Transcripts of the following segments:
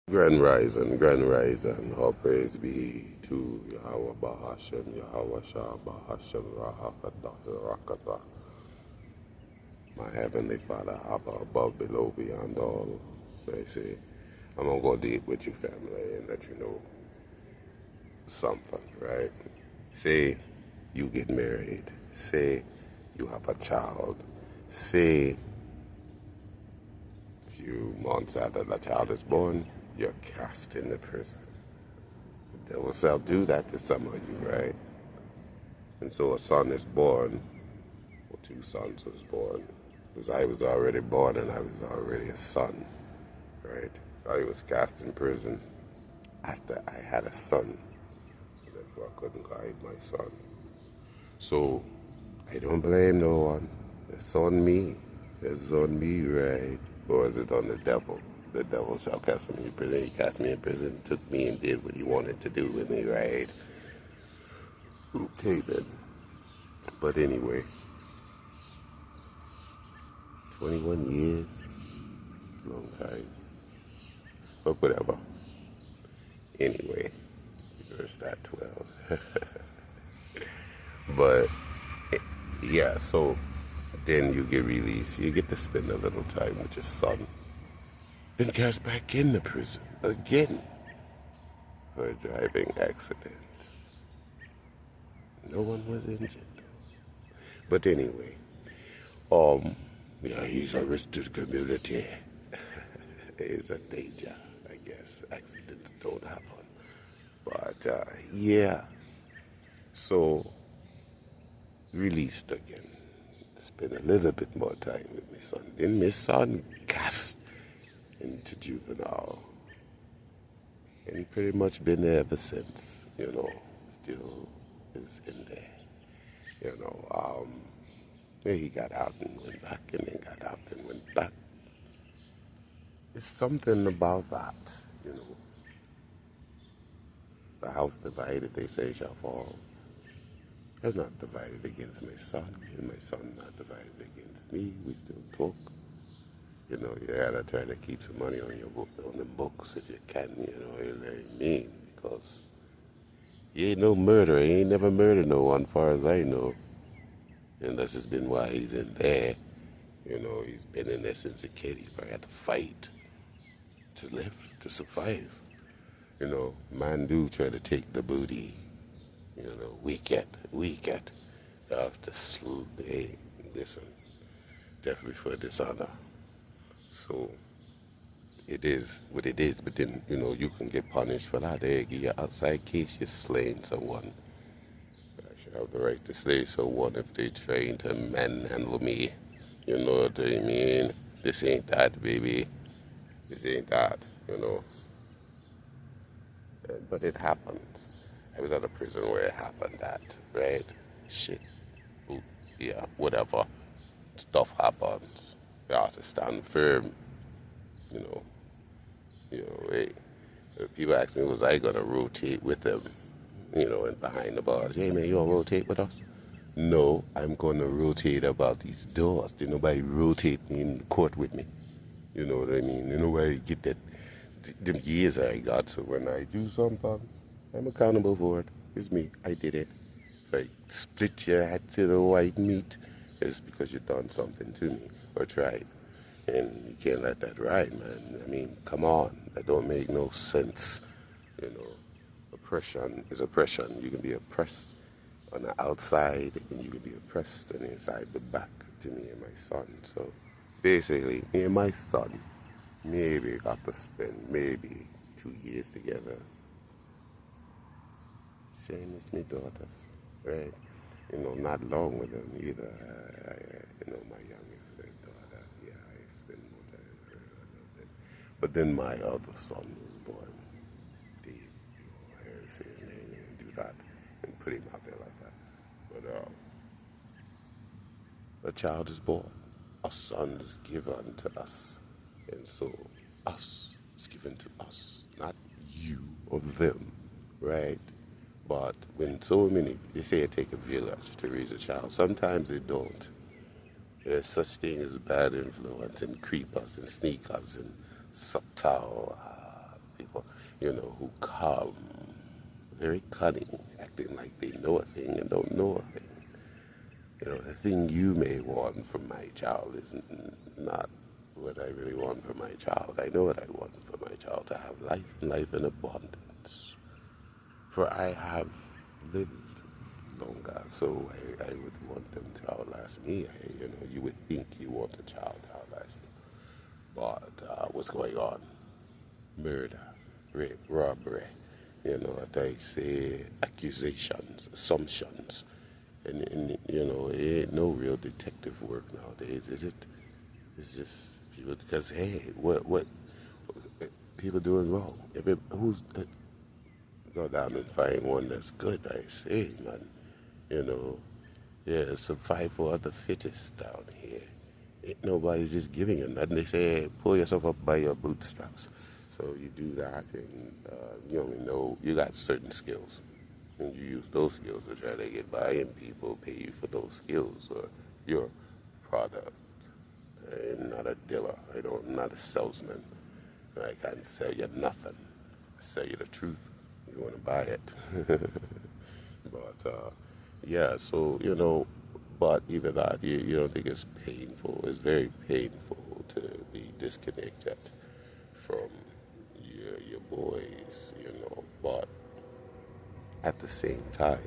Grand Rising, all praise be to Yahweh Bahashem, Yahweh Shah Bahashem, Rahakatah, Rakatah. My Heavenly Father, Abba, above, below, beyond all. They say, I'm going to go deep with you, family, and let you know something, right? Say you get married. Say you have a child. Say a few months after the child is born, you're cast into prison. The devil shall do that to some of you, right? And so a son is born, or two sons was born, because I was already born and I was already a son, right? I was cast in prison after I had a son. Therefore, I couldn't guide my son. So I don't blame no one. It's on me. It's on me, right? Or is it on the devil? The devil shall cast me in prison. He cast me in prison, took me and did what he wanted to do with me, right? Okay then. But anyway, 21 years, long time. But whatever. Anyway, verse that 12. But yeah, so then you get released. You get to spend a little time with your son. Then cast back into prison again for a driving accident. No one was injured. But anyway, yeah, he's a risk to the community. It's a danger, I guess. Accidents don't happen. But yeah, so released again. Spend a little bit more time with my son. Then my son cast into juvenile. And pretty much been there ever since, still is in there. Then he got out and went back and then got out and went back. It's something about that, The house divided, they say, shall fall. I'm not divided against my son, and my son not divided against me. We still talk. You gotta try to keep some money on your book, on the books if you can, you know what I mean? Because he ain't no murderer. He ain't never murdered no one, far as I know. And that's just been why he's in there. He's been in there since a kid. He probably had to fight to live, to survive. Man do try to take the booty. Weak at. After hey, listen, definitely for dishonor. So it is what it is, but then, you can get punished for that. They give you outside case, you're slaying someone. I should have the right to slay someone if they trying to manhandle me. You know what I mean? This ain't that, baby. This ain't that, But it happens. I was at a prison where it happened that, right? Shit. Ooh, yeah, whatever. Stuff happens. You have to stand firm, you know. Hey, people ask me, was I gonna rotate with them, and behind the bars? Hey man, you gonna rotate with us? No, I'm gonna rotate about these doors. Did nobody rotate in court with me? You know what I mean? Nobody get that them years I got. So when I do something, I'm accountable for it. It's me. I did it. If I split your head to the white meat, it's because you done something to me or tried. And you can't let that ride, man. I mean, come on. That don't make no sense. Oppression is oppression. You can be oppressed on the outside and you can be oppressed on the inside the back to me and my son. So basically, me and my son maybe got to spend maybe 2 years together. Same as my daughters, right? Not long with them either. My youngest daughter, yeah, I spend more time with her a little bit. But then my other son was born. Dave, Harris, his name, and do that and put him out there like that. But a child is born. A son is given to us. And so us is given to us, not you or them, right? But when so many, they say it take a village to raise a child. Sometimes they don't. There's such thing as bad influence and creepers and sneakers and subtle people, who come very cunning, acting like they know a thing and don't know a thing. The thing you may want from my child is not what I really want for my child. I know what I want for my child, to have life and life in abundance. For I have lived longer, so I would want them to outlast me. You would think you want a child to outlast you. But what's going on? Murder, rape, robbery, what I say, accusations, assumptions. And it ain't no real detective work nowadays, is it? It's just people, because, hey, what people doing wrong? Who's go down and find one that's good, I say, man. Yeah, survival of the fittest down here. Ain't nobody just giving you nothing. They say, hey, pull yourself up by your bootstraps. So you do that, and you only know you got certain skills. And you use those skills to try to get by, and people pay you for those skills or your product. I'm not a dealer. I'm not a salesman. I can't sell you nothing. I sell you the truth. You want to buy it. But, yeah, so, but even that, you don't think it's painful. It's very painful to be disconnected from your boys, but at the same time,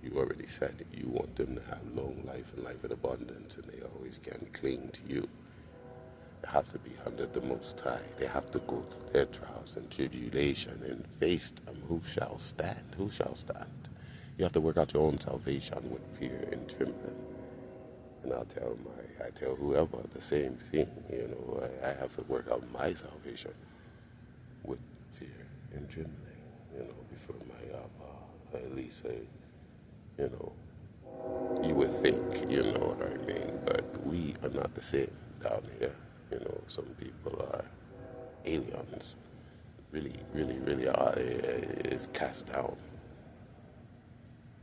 you already said that you want them to have long life and life in abundance, and they always can cling to you. They have to be under the Most High. They have to go through their trials and tribulation and face them. Who shall stand? Who shall stand? You have to work out your own salvation with fear and trembling. And I tell whoever the same thing. I have to work out my salvation with fear and trembling. Before my at least say, you would think, you know what I mean, but we are not the same down here. Some people are aliens, really, really, really are. It's cast down.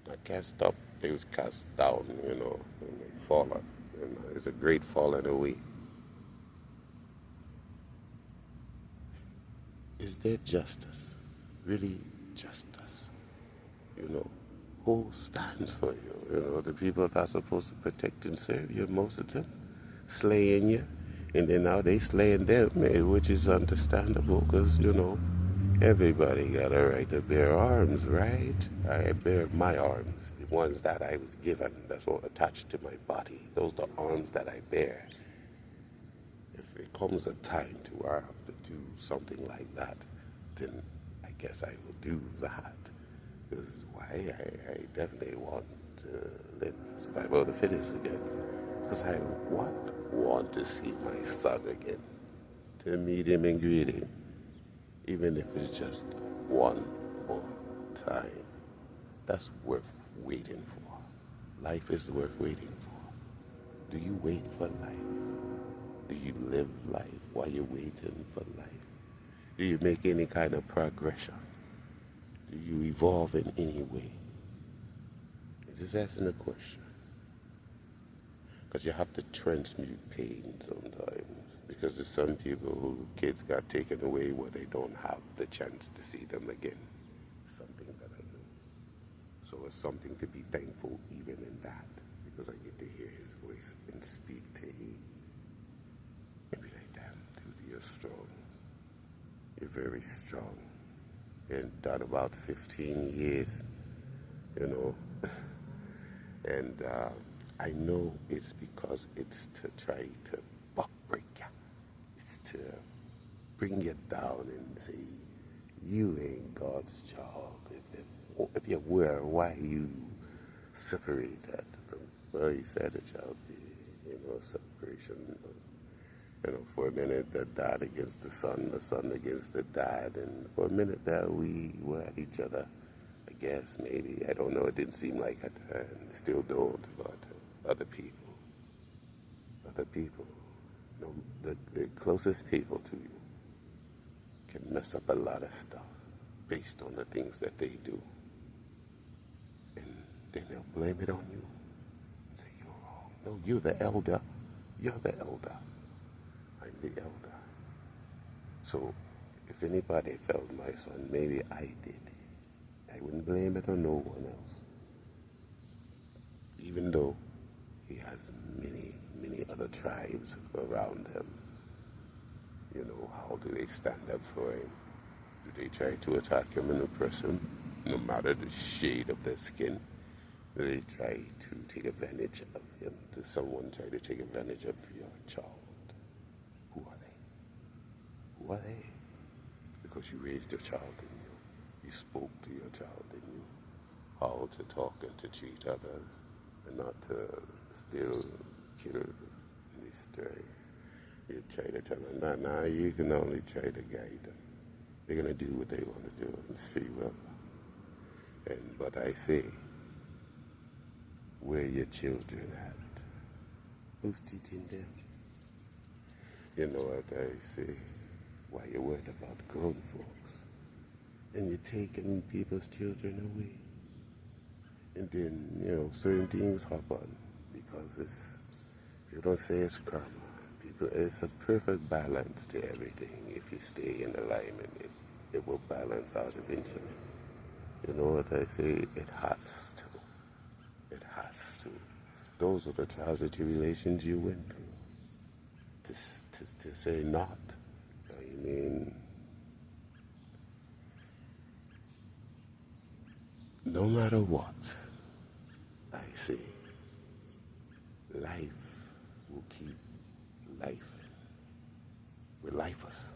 Not cast up, they was cast down, and they fallen. And it's a great falling away. Is there justice? Really justice? Who stands for you? The people that are supposed to protect and serve you, most of them, slaying you. And then now they slaying them, which is understandable because, everybody got a right to bear arms, right? I bear my arms, the ones that I was given, that's all attached to my body. Those are the arms that I bear. If it comes a time to where I have to do something like that, then I guess I will do that. Because why? I definitely want to live survival of the fittest again. Because I want to see my son again, to meet him and greet him, even if it's just one more time. That's worth waiting for. Life is worth waiting for. Do you wait for life? Do you live life while you're waiting for life? Do you make any kind of progression? Do you evolve in any way? I'm just asking a question. Because you have to transmute pain sometimes. Because there's some people who kids got taken away where they don't have the chance to see them again. Something that I know. So it's something to be thankful even in that. Because I get to hear his voice and speak to him. And be like, damn, dude, you're strong. You're very strong. And done about 15 years, And I know it's because it's to try to buck break you. It's to bring you down and say, you ain't God's child. If you were, why you separated from, well, he said it shall be, separation. For a minute the dad against the son against the dad, and for a minute there we were at each other. I guess, maybe, I don't know, it didn't seem like it, and still don't, but other people, the closest people to you can mess up a lot of stuff based on the things that they do. And then they'll blame it on you and say, you're wrong. No, you're the elder. You're the elder. I'm the elder. So if If anybody failed my son, maybe I did. I wouldn't blame it on no one else. Even though he has many, many other tribes around him. You know, how do they stand up for him? Do they try to attack him and oppress him, no matter the shade of their skin? Do they try to take advantage of him? Does someone try to take advantage of your child? Who are they? Who are they? Because you raised your child in you. You spoke to your child in you. How to talk and to treat others, and not to steal, kill, and destroy. You try to tell them, nah, you can only try to guide them. They're going to do what they want to do, and it's free will. But I say, where your children at? Who's teaching them? You know what I say? Why you worried about grown folks? And you're taking people's children away. And then, you know, certain things happen because you don't say it's karma. It's a perfect balance to everything. If you stay in alignment, it will balance out eventually. You know what I say? It has to. It has to. Those are the trials and tribulations you went through. To say not, I mean, no matter what, I say, life will keep life. Will life us.